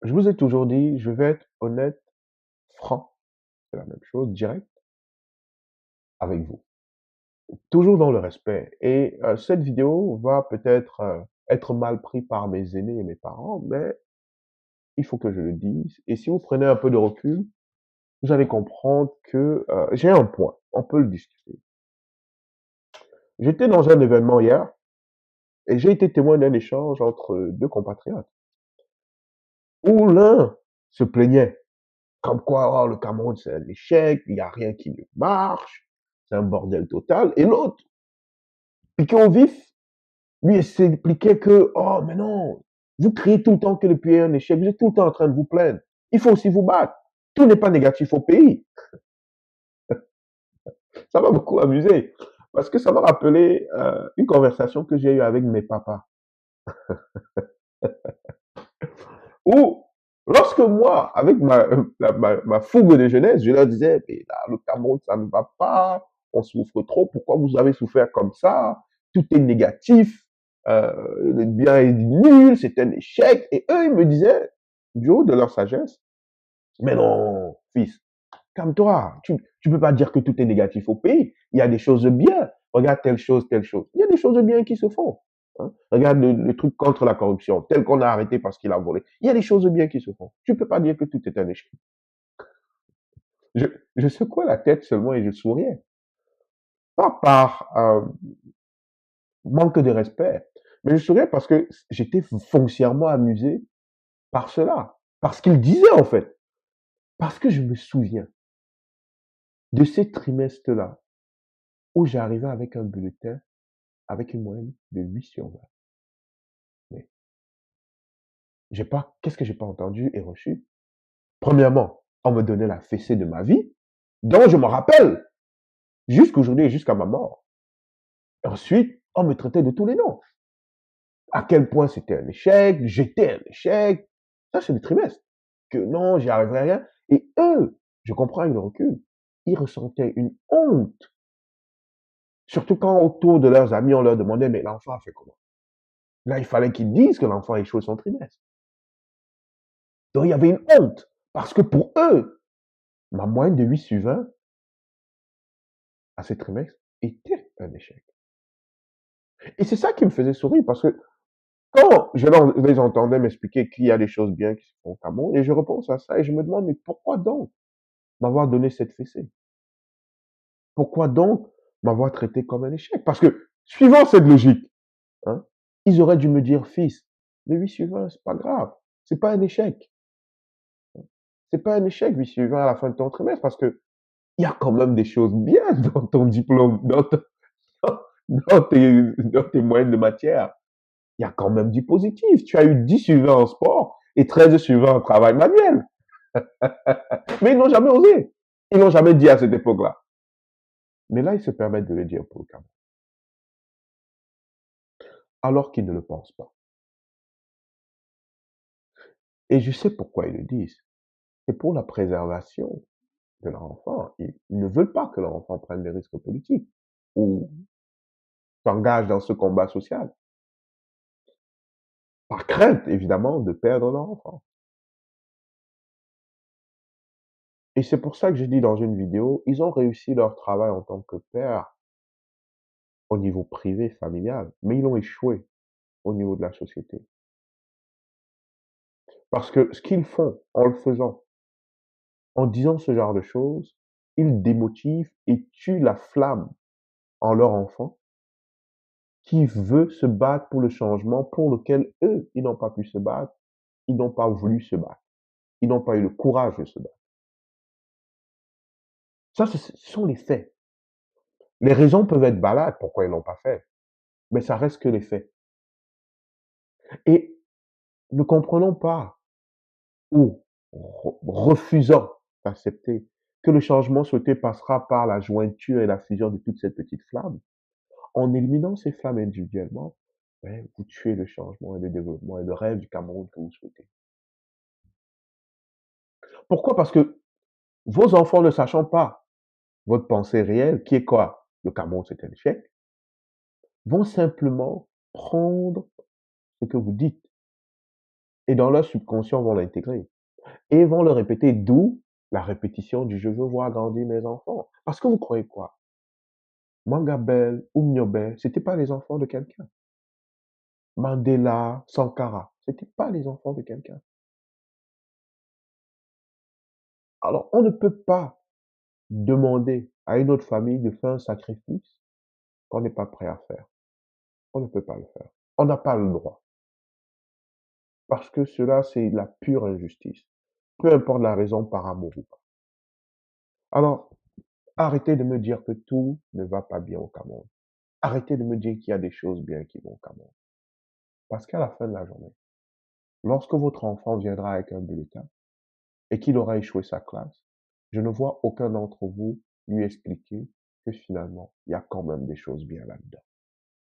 Je vous ai toujours dit, je vais être honnête, franc, c'est la même chose, direct avec vous. Toujours dans le respect. Et cette vidéo va peut-être être mal prise par mes aînés et mes parents, mais il faut que je le dise. Et si vous prenez un peu de recul, vous allez comprendre que j'ai un point. On peut le discuter. J'étais dans un événement hier et j'ai été témoin d'un échange entre deux compatriotes où l'un se plaignait comme quoi oh, le Cameroun c'est un échec, il n'y a rien qui ne marche, c'est un bordel total. Et l'autre, piqué au vif, lui, il s'expliquait que, oh, mais non, vous criez tout le temps que le pays est un échec, vous êtes tout le temps en train de vous plaindre. Il faut aussi vous battre. Tout n'est pas négatif au pays. Ça m'a beaucoup amusé. Parce que ça m'a rappelé une conversation que j'ai eue avec mes papas. Où, lorsque moi, avec ma fougue de jeunesse, je leur disais, mais là, le Cameroun, ça ne va pas, on souffre trop, pourquoi vous avez souffert comme ça? Tout est négatif, le bien est nul, c'est un échec. Et eux, ils me disaient, du haut de leur sagesse, mais non, fils, calme-toi, tu peux pas dire que tout est négatif au pays. Il y a des choses bien. Regarde telle chose, telle chose. Il y a des choses bien qui se font. Hein. Regarde le truc contre la corruption, tel qu'on a arrêté parce qu'il a volé. Il y a des choses bien qui se font. Tu peux pas dire que tout est un échec. Je, je secouais la tête seulement et je souriais. Pas par manque de respect, mais je souriais parce que j'étais foncièrement amusé par cela. Par ce qu'il disait en fait. Parce que je me souviens de ces trimestres-là où j'arrivais avec un bulletin avec une moyenne de 8 sur 20. Mais qu'est-ce que j'ai pas entendu et reçu? Premièrement, on me donnait la fessée de ma vie, dont je me rappelle jusqu'aujourd'hui et jusqu'à ma mort. Ensuite, on me traitait de tous les noms. À quel point c'était un échec, j'étais un échec. Ça, c'est le trimestre. Que non, j'y arriverai à rien. Et eux, je comprends avec le recul, ils ressentaient une honte. Surtout quand autour de leurs amis, on leur demandait, mais l'enfant a fait comment? Là, il fallait qu'ils disent que l'enfant a échoué son trimestre. Donc, il y avait une honte. Parce que pour eux, ma moyenne de 8 sur 20 à ce trimestre était un échec. Et c'est ça qui me faisait sourire parce que quand je les entendais m'expliquer qu'il y a des choses bien qui se font au Cameroun, et je repense à ça et je me demande, mais pourquoi donc m'avoir donné cette fessée? Pourquoi donc m'avoir traité comme un échec? Parce que, suivant cette logique, hein, ils auraient dû me dire, fils, le 8 sur 20, c'est pas grave. C'est pas un échec. C'est pas un échec, 8 sur 20 à la fin de ton trimestre parce que il y a quand même des choses bien dans ton diplôme, dans tes moyennes de matière. Il y a quand même du positif. Tu as eu 10 sur 20 en sport et 13 sur 20 en travail manuel. Mais ils n'ont jamais osé. Ils n'ont jamais dit à cette époque-là. Mais là, ils se permettent de le dire pour le Cameroun. Alors qu'ils ne le pensent pas. Et je sais pourquoi ils le disent. C'est pour la préservation de leur enfant. Ils ne veulent pas que leur enfant prenne des risques politiques ou s'engage dans ce combat social. Par crainte, évidemment, de perdre leur enfant. Et c'est pour ça que j'ai dit dans une vidéo, ils ont réussi leur travail en tant que père au niveau privé, familial, mais ils ont échoué au niveau de la société. Parce que ce qu'ils font en le faisant, en disant ce genre de choses, ils démotivent et tuent la flamme en leur enfant qui veut se battre pour le changement pour lequel eux, ils n'ont pas pu se battre, ils n'ont pas voulu se battre, ils n'ont pas eu le courage de se battre. Ça, ce sont les faits. Les raisons peuvent être balades pourquoi ils l'ont pas fait, mais ça reste que les faits. Et ne comprenons pas ou refusant d'accepter que le changement souhaité passera par la jointure et la fusion de toute cette petite flamme, en éliminant ces flammes individuellement, ben, vous tuez le changement et le développement et le rêve du Cameroun que vous souhaitez. Pourquoi? Parce que vos enfants ne sachant pas votre pensée réelle, qui est quoi? Le Cameroun, c'est un échec, vont simplement prendre ce que vous dites Et dans leur subconscient, vont l'intégrer et vont le répéter, d'où la répétition du «je veux voir grandir mes enfants». Parce que vous croyez quoi? Mangabel ou Mnyobel, c'était pas les enfants de quelqu'un. Mandela, Sankara, c'était pas les enfants de quelqu'un. Alors, on ne peut pas demander à une autre famille de faire un sacrifice qu'on n'est pas prêt à faire. On ne peut pas le faire. On n'a pas le droit. Parce que cela, c'est la pure injustice. Peu importe la raison, par amour ou pas. Alors, arrêtez de me dire que tout ne va pas bien au Cameroun. Arrêtez de me dire qu'il y a des choses bien qui vont au Cameroun. Parce qu'à la fin de la journée, lorsque votre enfant viendra avec un bulletin et qu'il aura échoué sa classe, je ne vois aucun d'entre vous lui expliquer que finalement, il y a quand même des choses bien là-dedans.